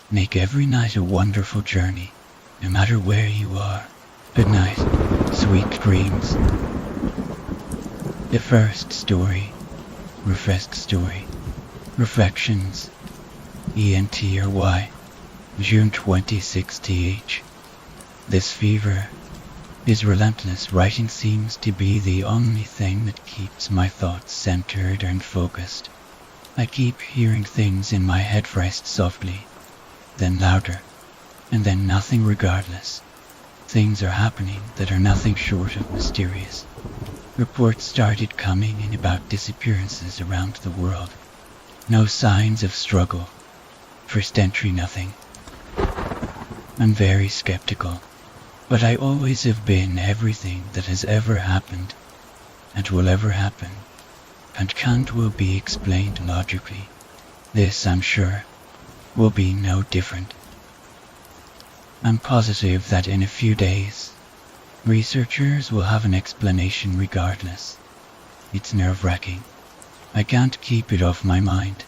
Make every night a wonderful journey, no matter where you are. Good night, sweet dreams. The first story, Reflections, ENTRY, June 26th. This fever is relentless. Writing seems to be the only thing that keeps my thoughts centered and focused. I keep hearing things in my head, first softly, then louder, and then nothing regardless. Things are happening that are nothing short of mysterious. Reports started coming in about disappearances around the world. No signs of struggle. First entry, nothing. I'm very skeptical, but I always have been. Everything that has ever happened and will ever happen and will be explained logically. This, I'm sure, will be no different. I'm positive that in a few days, researchers will have an explanation regardless. It's nerve-wracking. I can't keep it off my mind.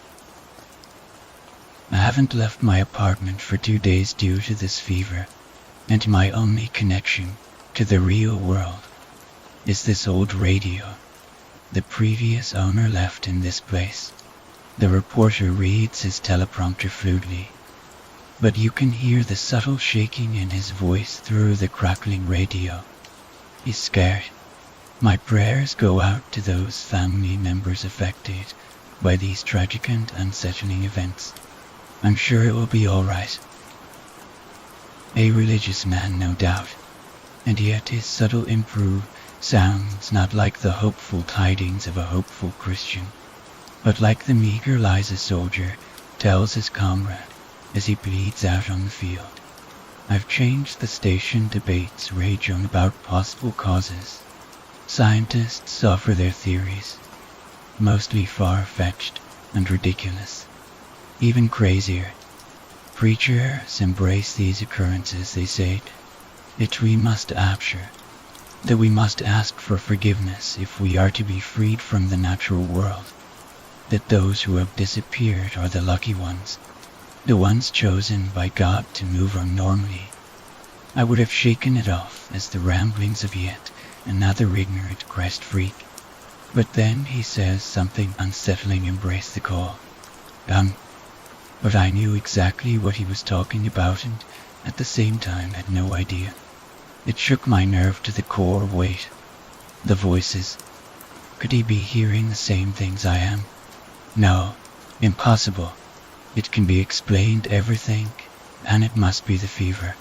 I haven't left my apartment for 2 days due to this fever, and my only connection to the real world is this old radio the previous owner left in this place. The reporter reads his teleprompter fluidly, but you can hear the subtle shaking in his voice through the crackling radio. He's scared. My prayers go out to those family members affected by these tragic and unsettling events. I'm sure it will be all right. A religious man, no doubt, and yet his subtle improve sounds not like the hopeful tidings of a hopeful Christian, but like the meager lies a soldier tells his comrade as he bleeds out on the field. I've changed the station. Debates rage on about possible causes. Scientists offer their theories, mostly far-fetched and ridiculous, even crazier. Preachers embrace these occurrences. They say that we must that we must ask for forgiveness if we are to be freed from the natural world, that those who have disappeared are the lucky ones, the ones chosen by God to move on normally. I would have shaken it off as the ramblings of yet another ignorant Christ freak, but then he says something unsettling. Embrace the call. But I knew exactly what he was talking about and at the same time had no idea. It shook my nerve to the core. Wait, the voices. Could he be hearing the same things I am? No, impossible. It can be explained, everything, and it must be the fever.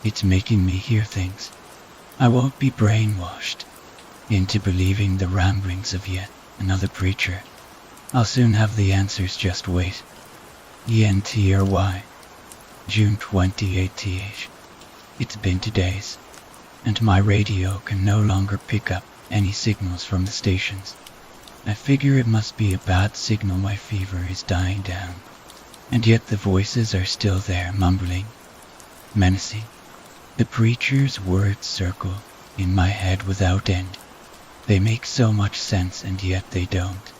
It's making me hear things. I won't be brainwashed into believing the ramblings of yet another preacher. I'll soon have the answers, just wait. ENTRY, June 28th. It's been 2 days, and my radio can no longer pick up any signals from the stations. I figure it must be a bad signal. My fever is dying down, and yet the voices are still there, mumbling, menacing. The preacher's words circle in my head without end. They make so much sense, and yet they don't.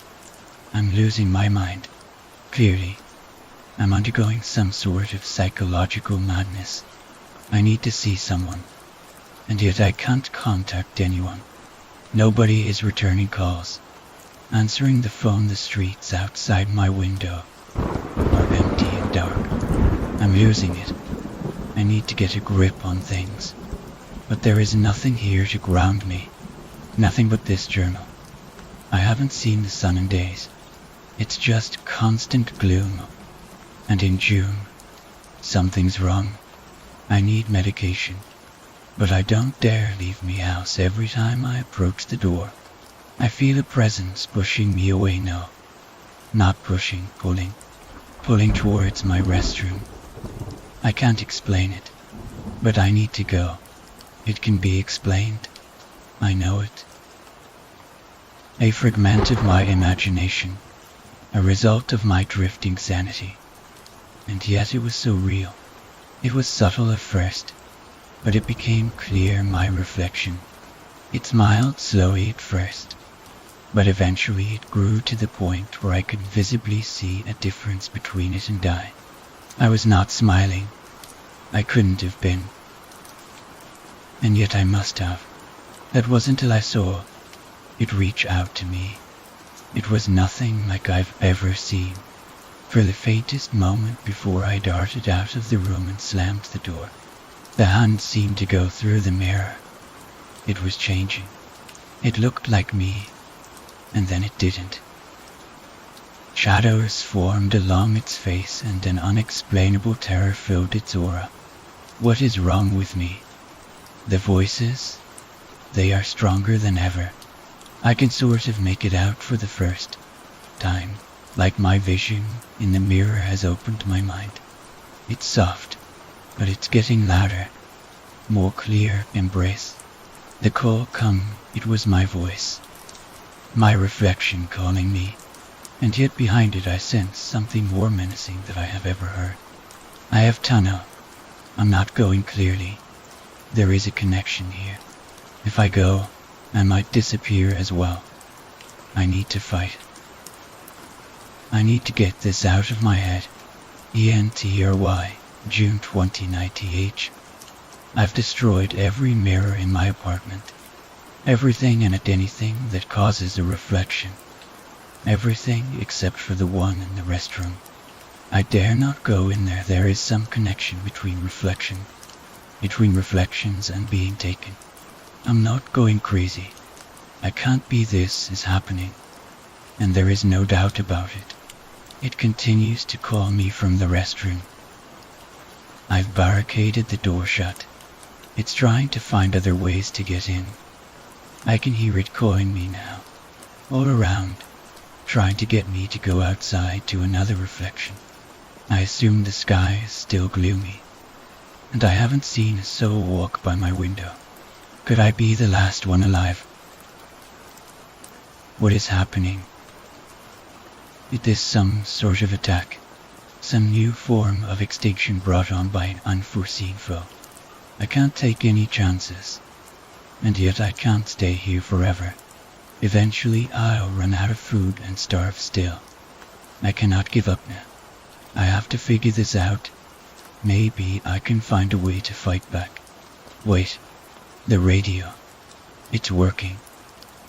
I'm losing my mind. Clearly, I'm undergoing some sort of psychological madness. I need to see someone, and yet I can't contact anyone. Nobody is returning calls. Answering the phone, the streets outside my window are empty and dark. I'm losing it. I need to get a grip on things, but there is nothing here to ground me. Nothing but this journal. I haven't seen the sun in days. It's just constant gloom. And in June, something's wrong. I need medication, but I don't dare leave me house. Every time I approach the door, I feel a presence pushing me away. No, not pushing, pulling towards my restroom. I can't explain it, but I need to go. It can be explained. I know it. A fragment of my imagination, a result of my drifting sanity. And yet it was so real. It was subtle at first, but it became clear. My reflection. It smiled slowly at first, but eventually it grew to the point where I could visibly see a difference between it and I. I was not smiling. I couldn't have been. And yet I must have. That wasn't till I saw it reach out to me. It was nothing like I've ever seen. For the faintest moment before I darted out of the room and slammed the door, the hand seemed to go through the mirror. It was changing. It looked like me, and then it didn't. Shadows formed along its face and an unexplainable terror filled its aura. What is wrong with me? The voices? They are stronger than ever. I can sort of make it out for the first time, like my vision in the mirror has opened my mind. It's soft, but it's getting louder, more clear embrace. The call come, it was my voice, my reflection calling me, and yet behind it I sense something more menacing than I have ever heard. I have tunnel. I'm not going clearly. There is a connection here. If I go, I might disappear as well. I need to fight. I need to get this out of my head. ENTRY, June 2098. I've destroyed every mirror in my apartment. Everything and anything that causes a reflection. Everything except for the one in the restroom. I dare not go in there. There is some connection between reflections and being taken. I'm not going crazy. I can't be. This is happening. And there is no doubt about it. It continues to call me from the restroom. I've barricaded the door shut. It's trying to find other ways to get in. I can hear it calling me now, all around, trying to get me to go outside to another reflection. I assume the sky is still gloomy, and I haven't seen a soul walk by my window. Could I be the last one alive? What is happening? Is this some sort of attack? Some new form of extinction brought on by an unforeseen foe? I can't take any chances, and yet I can't stay here forever. Eventually I'll run out of food and starve still. I cannot give up now. I have to figure this out. Maybe I can find a way to fight back. Wait, the radio. It's working.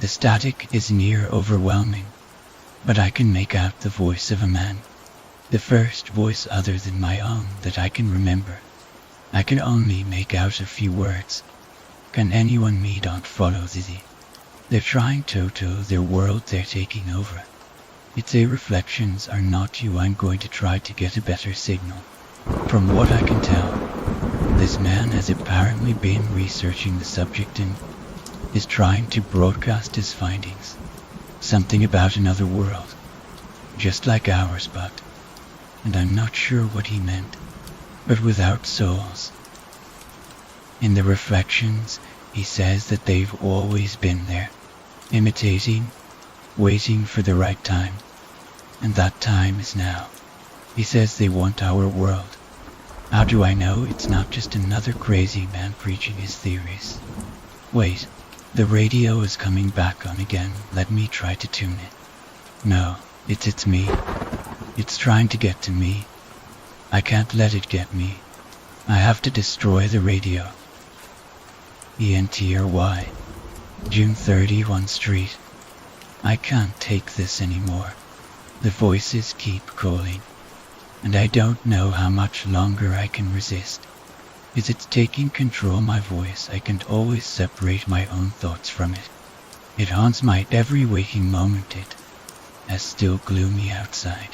The static is near overwhelming, but I can make out the voice of a man. The first voice other than my own that I can remember. I can only make out a few words. Can anyone me don't follow Zizi? They're trying to their world they're taking over. It's a reflections are not you. I'm going to try to get a better signal. From what I can tell, this man has apparently been researching the subject and is trying to broadcast his findings. Something about another world, just like ours, and I'm not sure what he meant, but without souls. In the reflections, he says that they've always been there, imitating, waiting for the right time, and that time is now. He says they want our world. How do I know it's not just another crazy man preaching his theories? Wait, the radio is coming back on again. Let me try to tune it. No, it's me. It's trying to get to me. I can't let it get me. I have to destroy the radio. ENTRY, June 31 Street. I can't take this anymore. The voices keep calling, and I don't know how much longer I can resist. Is it taking control of my voice? I can't always separate my own thoughts from it. It haunts my every waking moment. It is still gloomy outside.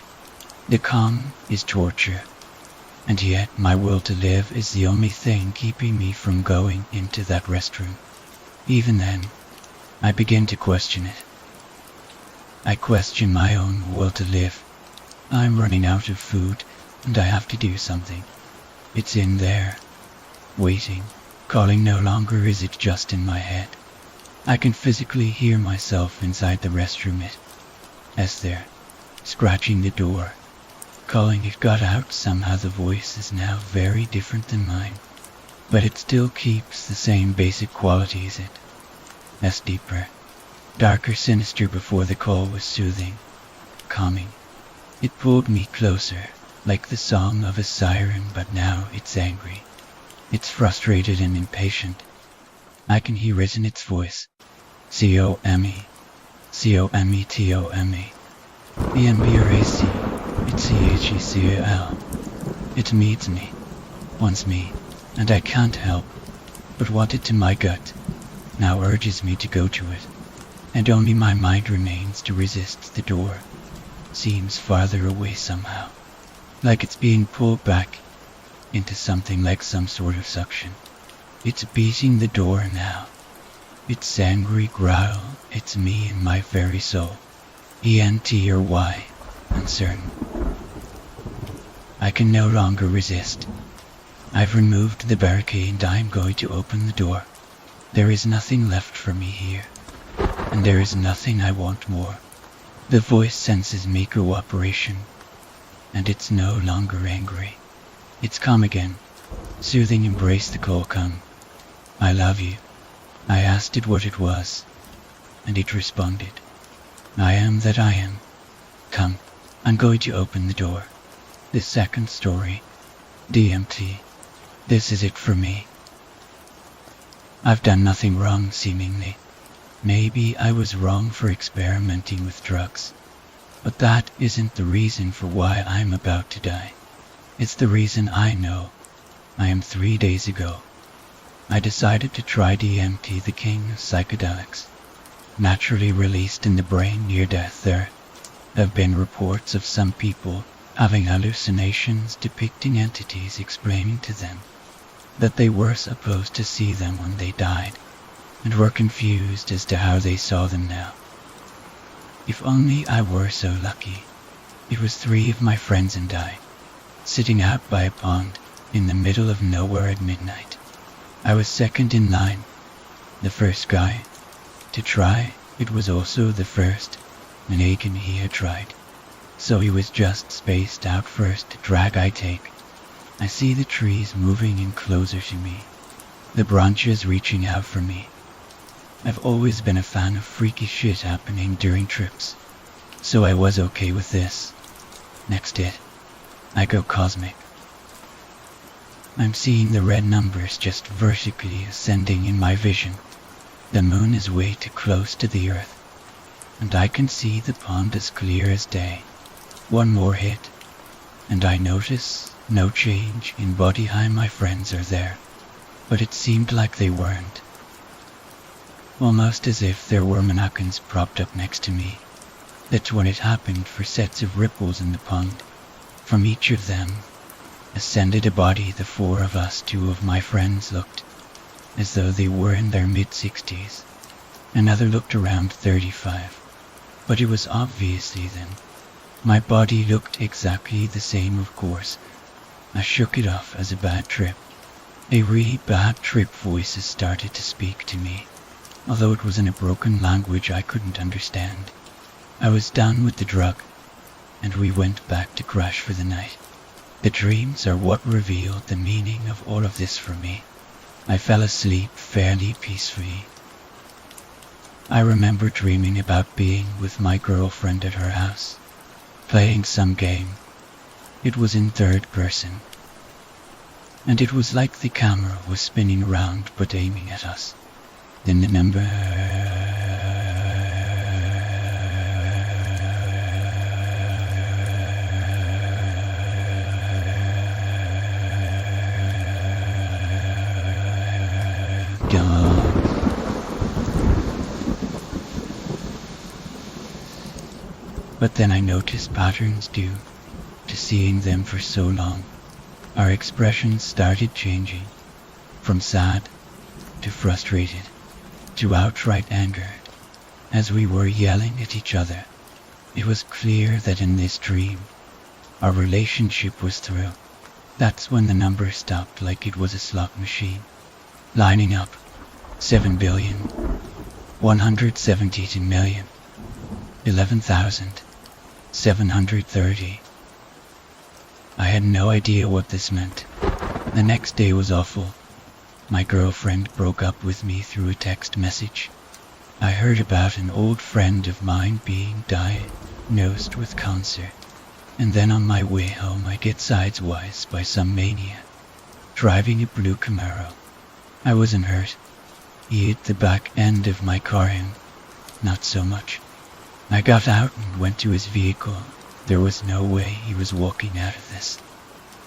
The calm is torture, and yet my will to live is the only thing keeping me from going into that restroom. Even then, I begin to question it. I question my own will to live. I'm running out of food, and I have to do something. It's in there, waiting, calling. No longer is it just in my head. I can physically hear myself inside the restroom. It is there, scratching the door, calling. It got out somehow. The voice is now very different than mine, but it still keeps the same basic qualities. It is deeper, darker, sinister. Before the call was soothing, calming. It pulled me closer, like the song of a siren, but now it's angry. It's frustrated and impatient. I can hear it in its voice. C-O-M-E. C-O-M-E-T-O-M-E. E-M-B-R-A-C. It's C-H-E-C-A-L. It needs me, wants me, and I can't help but want it to my gut. Now urges me to go to it, and only my mind remains to resist the door. Seems farther away somehow, like it's being pulled back into something like some sort of suction. It's beating the door now. Its angry growl, it's me in my very soul. E-N-T or Y, uncertain. I can no longer resist. I've removed the barricade and I'm going to open the door. There is nothing left for me here, and there is nothing I want more. The voice senses me cooperation, and it's no longer angry. It's calm again, soothing embrace the call come. I love you. I asked it what it was, and it responded. I am that I am. Come, I'm going to open the door. The second story. DMT. This is it for me. I've done nothing wrong, seemingly. Maybe I was wrong for experimenting with drugs. But that isn't the reason for why I'm about to die. It's the reason I know. I am 3 days ago. I decided to try DMT, the king of psychedelics. Naturally released in the brain near death, there have been reports of some people having hallucinations depicting entities explaining to them that they were supposed to see them when they died, and were confused as to how they saw them now. If only I were so lucky. It was 3 of my friends and I, sitting out by a pond in the middle of nowhere at midnight. I was second in line, the first guy to try. It was also the first Menegan he had tried, so he was just spaced out first. Drag I take. I see the trees moving in closer to me, the branches reaching out for me. I've always been a fan of freaky shit happening during trips, so I was okay with this. Next hit, I go cosmic. I'm seeing the red numbers just vertically ascending in my vision. The moon is way too close to the earth, and I can see the pond as clear as day. One more hit, and I notice no change in body. Hi, my friends are there, but it seemed like they weren't. Almost as if there were mannequins propped up next to me. That's when it happened. For sets of ripples in the pond. From each of them ascended a body. The 4 of us, 2 of my friends, looked as though they were in their mid-60s. Another looked around 35, but it was obviously them. My body looked exactly the same, of course. I shook it off as a bad trip. A really bad trip. Voices started to speak to me, although it was in a broken language I couldn't understand. I was done with the drug, and we went back to crash for the night. The dreams are what revealed the meaning of all of this for me. I fell asleep fairly peacefully. I remember dreaming about being with my girlfriend at her house, playing some game. It was in third person, and it was like the camera was spinning around but aiming at us. Then the number But then I noticed patterns due to seeing them for so long. Our expressions started changing, from sad to frustrated to outright anger, as we were yelling at each other. It was clear that in this dream, our relationship was through. That's when the number stopped, like it was a slot machine, lining up 7,172,011,730. I had no idea what this meant. The next day was awful. My girlfriend broke up with me through a text message. I heard about an old friend of mine being diagnosed with cancer, And then on my way home I get sideswiped by some maniac, driving a blue Camaro. I wasn't hurt. He hit the back end of my car and not so much. I got out and went to his vehicle. There was no way he was walking out of this.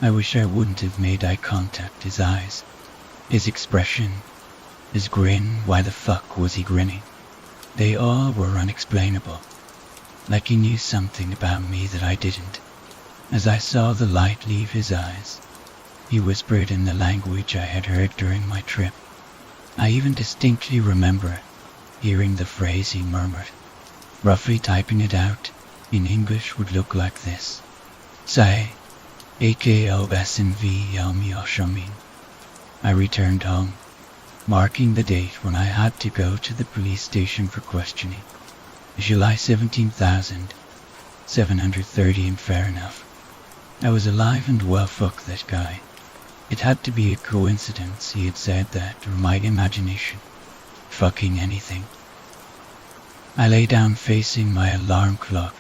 I wish I wouldn't have made eye contact. His eyes, his expression, his grin, why the fuck was he grinning? They all were unexplainable. Like he knew something about me that I didn't. As I saw the light leave his eyes, he whispered in the language I had heard during my trip. I even distinctly remember hearing the phrase he murmured. Roughly typing it out in English would look like this. Sai, AKOSNV. I returned home, marking the date when I had to go to the police station for questioning. July 17,730 and fair enough. I was alive and well, fuck that guy. It had to be a coincidence he had said that, or my imagination. Fucking anything. I lay down facing my alarm clock.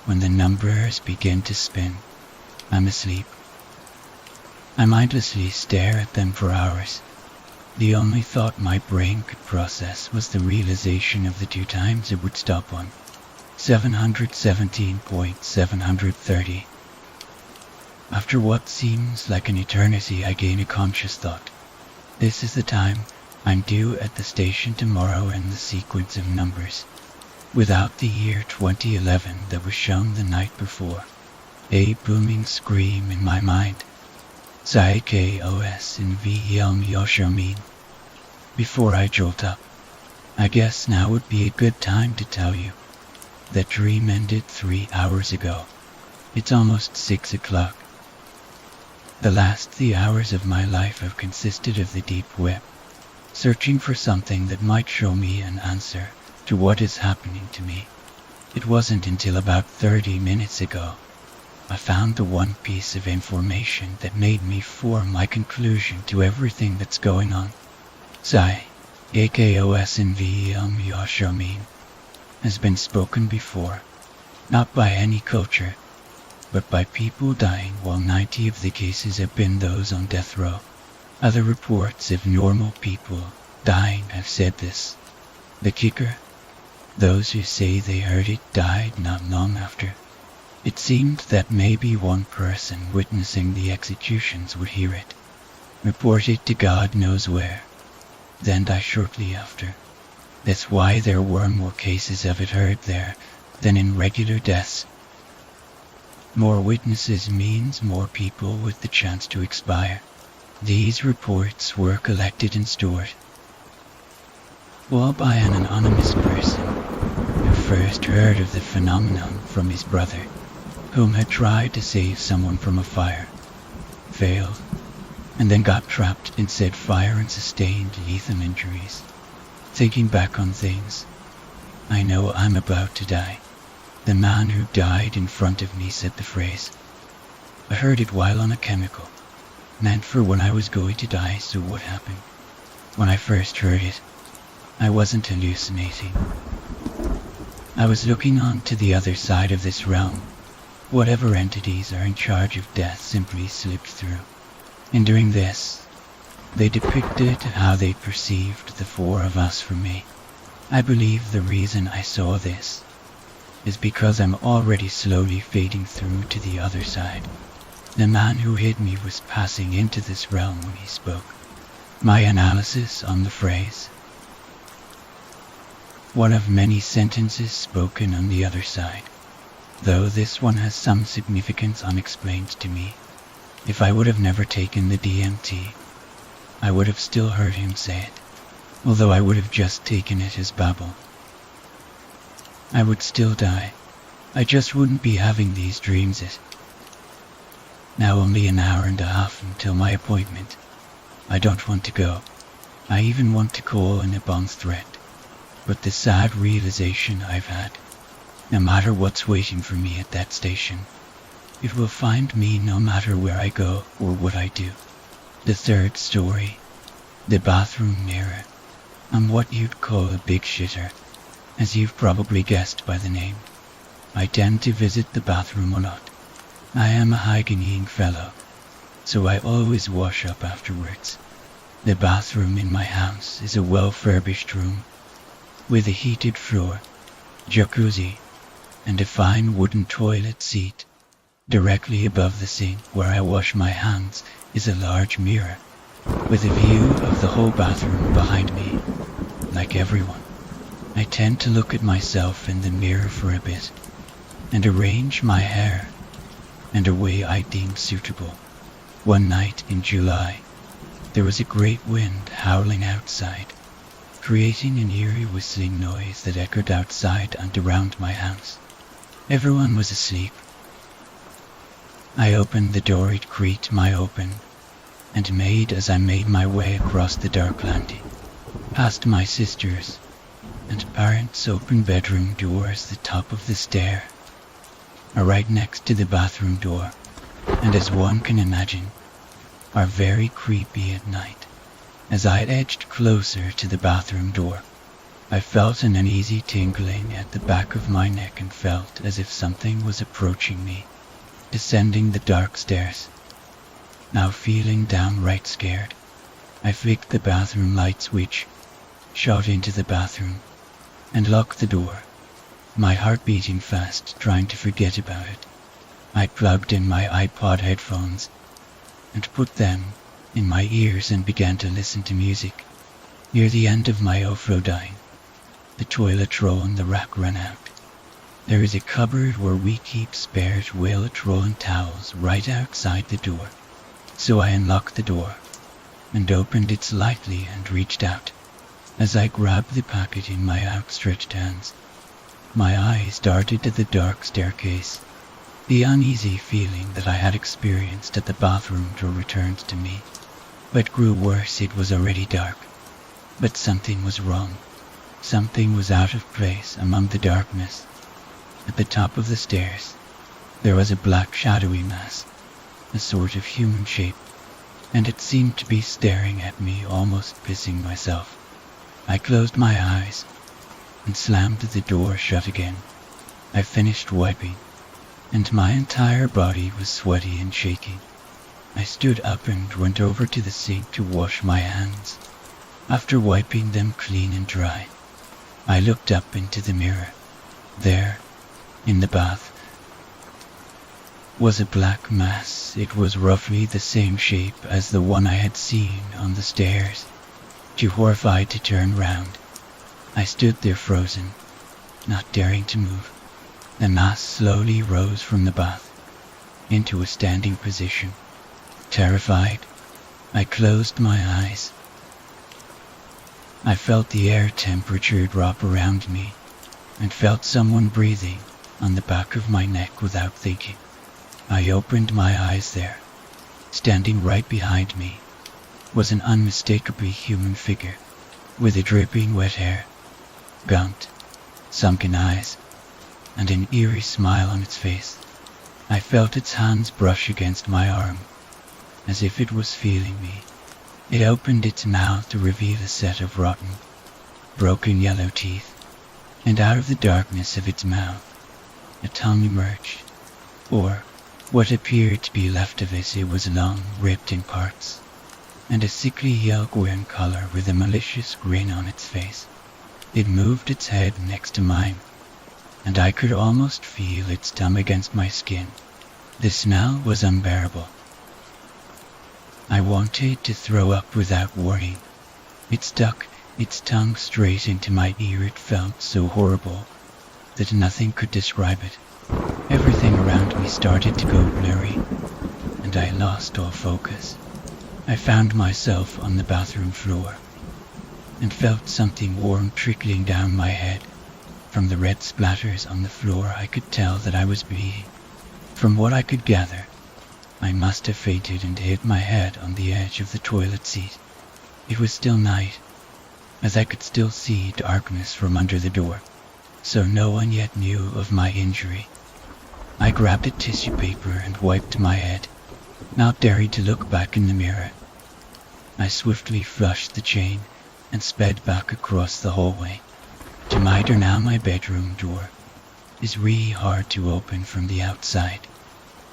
When the numbers begin to spin, I'm asleep. I mindlessly stare at them for hours. The only thought my brain could process was the realization of the 2 times it would stop on 717.730. After what seems like an eternity, I gain a conscious thought. This is the time I'm due at the station tomorrow in the sequence of numbers, without the year 2011 that was shown the night before. A booming scream in my mind. Psychos in VLM. Before I jolt up, I guess now would be a good time to tell you that dream ended 3 hours ago. It's almost 6 o'clock. The last 3 hours of my life have consisted of the deep web, searching for something that might show me an answer to what is happening to me. It wasn't until about 30 minutes ago I found the one piece of information that made me form my conclusion to everything that's going on. Sai, AKOSNV has been spoken before, not by any culture, but by people dying, while 90 of the cases have been those on death row. Other reports of normal people dying have said this. The kicker? Those who say they heard it died not long after. It seemed that maybe one person witnessing the executions would hear it, report it to God knows where, then die shortly after. That's why there were more cases of it heard there than in regular deaths. More witnesses means more people with the chance to expire. These reports were collected and stored, all by an anonymous person who first heard of the phenomenon from his brother, whom had tried to save someone from a fire, failed, and then got trapped in said fire and sustained lethal injuries. Thinking back on things, I know I'm about to die. The man who died in front of me said the phrase. I heard it while on a chemical, meant for when I was going to die. So what happened? When I first heard it, I wasn't hallucinating. I was looking on to the other side of this realm. Whatever entities are in charge of death simply slipped through. And during this, they depicted how they perceived the 4 of us from me. I believe the reason I saw this is because I'm already slowly fading through to the other side. The man who hid me was passing into this realm when he spoke. My analysis on the phrase: one of many sentences spoken on the other side, though this one has some significance unexplained to me. If I would have never taken the DMT, I would have still heard him say it, although I would have just taken it as babble. I would still die. I just wouldn't be having these dreams. Now only an hour and a half until my appointment. I don't want to go. I even want to call in a bonds threat. But the sad realization I've had, no matter what's waiting for me at that station, it will find me no matter where I go or what I do. The third story, the bathroom mirror. I'm what you'd call a big shitter, as you've probably guessed by the name. I tend to visit the bathroom a lot, I am a hygiene fellow, so I always wash up afterwards. The bathroom in my house is a well-furbished room, with a heated floor, jacuzzi, and a fine wooden toilet seat. Directly above the sink where I wash my hands is a large mirror, with a view of the whole bathroom behind me. Like everyone, I tend to look at myself in the mirror for a bit, and arrange my hair in a way I deem suitable. One night in July, there was a great wind howling outside, creating an eerie whistling noise that echoed outside and around my house. Everyone was asleep. I opened the door, it creaked my open, and made as I made my way across the dark landing, past my sister's and parents' open bedroom doors, the top of the stair are right next to the bathroom door, and as one can imagine, are very creepy at night. As I edged closer to the bathroom door, I felt an uneasy tingling at the back of my neck and felt as if something was approaching me, descending the dark stairs. Now feeling downright scared, I flicked the bathroom light switch, shot into the bathroom, and locked the door, my heart beating fast, trying to forget about it. I plugged in my iPod headphones and put them in my ears and began to listen to music. Near the end of my offloading, the toilet roll in the rack ran out. There is a cupboard where we keep spare toilet roll and towels right outside the door. So I unlocked the door and opened it slightly and reached out. As I grabbed the packet in my outstretched hands, my eyes darted to the dark staircase. The uneasy feeling that I had experienced at the bathroom door returned to me, but grew worse. It was already dark, but something was wrong. Something was out of place among the darkness. At the top of the stairs, there was a black shadowy mass, a sort of human shape, and it seemed to be staring at me, almost pissing myself. I closed my eyes and slammed the door shut again. I finished wiping, and my entire body was sweaty and shaking. I stood up and went over to the sink to wash my hands. After wiping them clean and dry, I looked up into the mirror. There, in the bath, was a black mass. It was roughly the same shape as the one I had seen on the stairs. Too horrified to turn round, I stood there frozen, not daring to move. The mass slowly rose from the bath into a standing position. Terrified, I closed my eyes. I felt the air temperature drop around me and felt someone breathing on the back of my neck without thinking. I opened my eyes. There, standing right behind me, was an unmistakably human figure with a dripping wet hair, gaunt, sunken eyes, and an eerie smile on its face. I felt its hands brush against my arm, as if it was feeling me. It opened its mouth to reveal a set of rotten, broken yellow teeth, and out of the darkness of its mouth, a tongue emerged, or what appeared to be left of it. It was long, ripped in parts, and a sickly yellow in color with a malicious grin on its face. It moved its head next to mine, and I could almost feel its tongue against my skin. The smell was unbearable. I wanted to throw up without warning. It stuck its tongue straight into my ear. It felt so horrible that nothing could describe it. Everything around me started to go blurry, and I lost all focus. I found myself on the bathroom floor and felt something warm trickling down my head. From the red splatters on the floor, I could tell that I was bleeding. From what I could gather, I must have fainted and hit my head on the edge of the toilet seat. It was still night, as I could still see darkness from under the door, so no one yet knew of my injury. I grabbed a tissue paper and wiped my head, not daring to look back in the mirror. I swiftly flushed the chain and sped back across the hallway. To my door now, my bedroom door is really hard to open from the outside.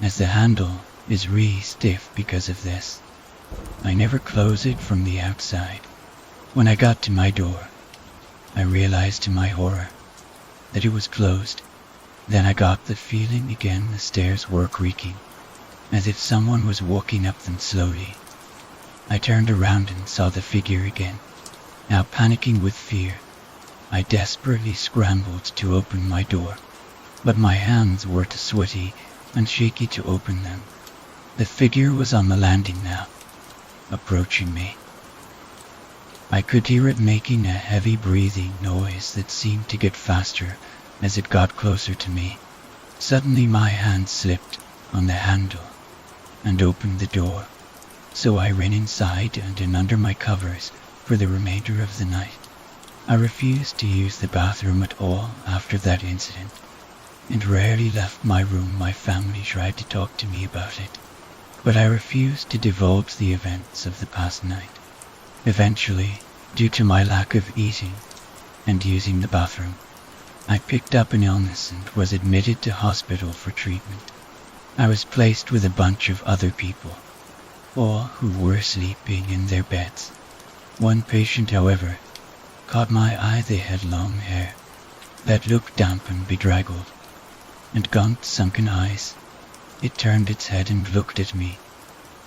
as the handle is really stiff because of this. I never close it from the outside. When I got to my door, I realized to my horror that it was closed. Then I got the feeling again the stairs were creaking, as if someone was walking up them slowly. I turned around and saw the figure again. Now panicking with fear, I desperately scrambled to open my door, but my hands were too sweaty and shaky to open them. The figure was on the landing now, approaching me. I could hear it making a heavy breathing noise that seemed to get faster as it got closer to me. Suddenly my hand slipped on the handle and opened the door, so I ran inside and in under my covers for the remainder of the night. I refused to use the bathroom at all after that incident, and rarely left my room. My family tried to talk to me about it, but I refused to divulge the events of the past night. Eventually, due to my lack of eating and using the bathroom, I picked up an illness and was admitted to hospital for treatment. I was placed with a bunch of other people, all who were sleeping in their beds. One patient, however, caught my eye. They had long hair that looked damp and bedraggled, and gaunt sunken eyes. It turned its head and looked at me,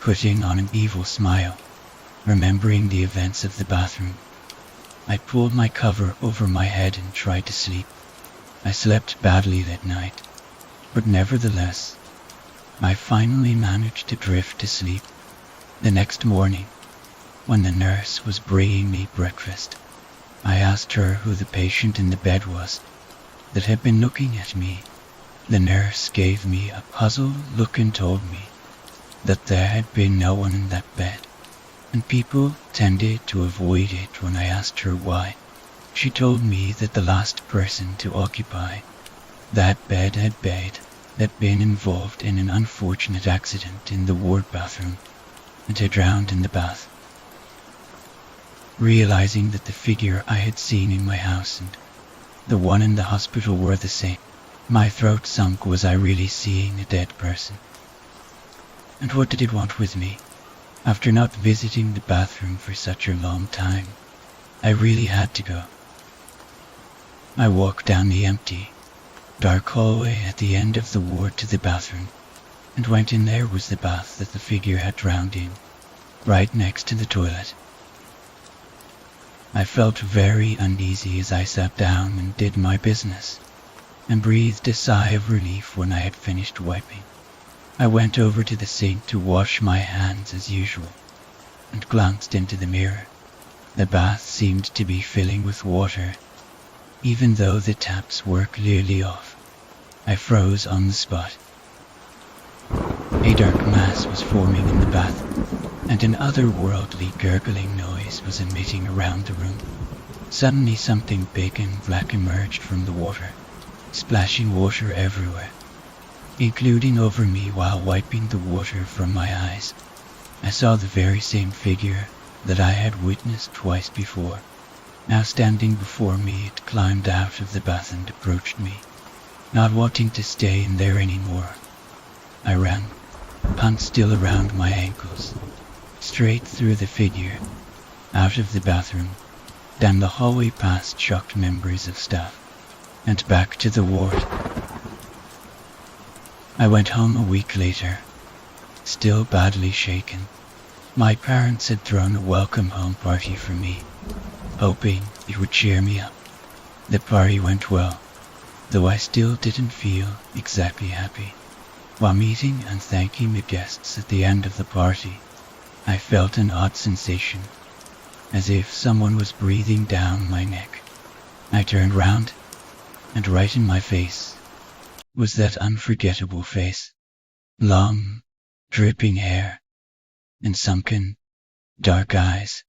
putting on an evil smile. Remembering the events of the bathroom, I pulled my cover over my head and tried to sleep. I slept badly that night, but nevertheless, I finally managed to drift to sleep. The next morning, when the nurse was bringing me breakfast, I asked her who the patient in the bed was that had been looking at me. The nurse gave me a puzzled look and told me that there had been no one in that bed, and people tended to avoid it when I asked her why. She told me that the last person to occupy that bed had been involved in an unfortunate accident in the ward bathroom and had drowned in the bath. Realizing that the figure I had seen in my house and the one in the hospital were the same, my throat sunk. Was I really seeing a dead person? And what did it want with me? After not visiting the bathroom for such a long time, I really had to go. I walked down the empty, dark hallway at the end of the ward to the bathroom, and went in. There was the bath that the figure had drowned in, right next to the toilet. I felt very uneasy as I sat down and did my business, and breathed a sigh of relief when I had finished wiping. I went over to the sink to wash my hands as usual, and glanced into the mirror. The bath seemed to be filling with water, even though the taps were clearly off. I froze on the spot. A dark mass was forming in the bath, and an otherworldly gurgling noise was emitting around the room. Suddenly something big and black emerged from the water, splashing water everywhere, including over me while wiping the water from my eyes. I saw the very same figure that I had witnessed twice before. Now standing before me, it climbed out of the bath and approached me. Not wanting to stay in there anymore, I ran, pants still around my ankles, straight through the figure, out of the bathroom, down the hallway past shocked members of staff, and back to the ward. I went home a week later, still badly shaken. My parents had thrown a welcome home party for me, hoping it would cheer me up. The party went well, though I still didn't feel exactly happy. While meeting and thanking the guests at the end of the party, I felt an odd sensation, as if someone was breathing down my neck. I turned round, and right in my face was that unforgettable face. Long, dripping hair, and sunken, dark eyes.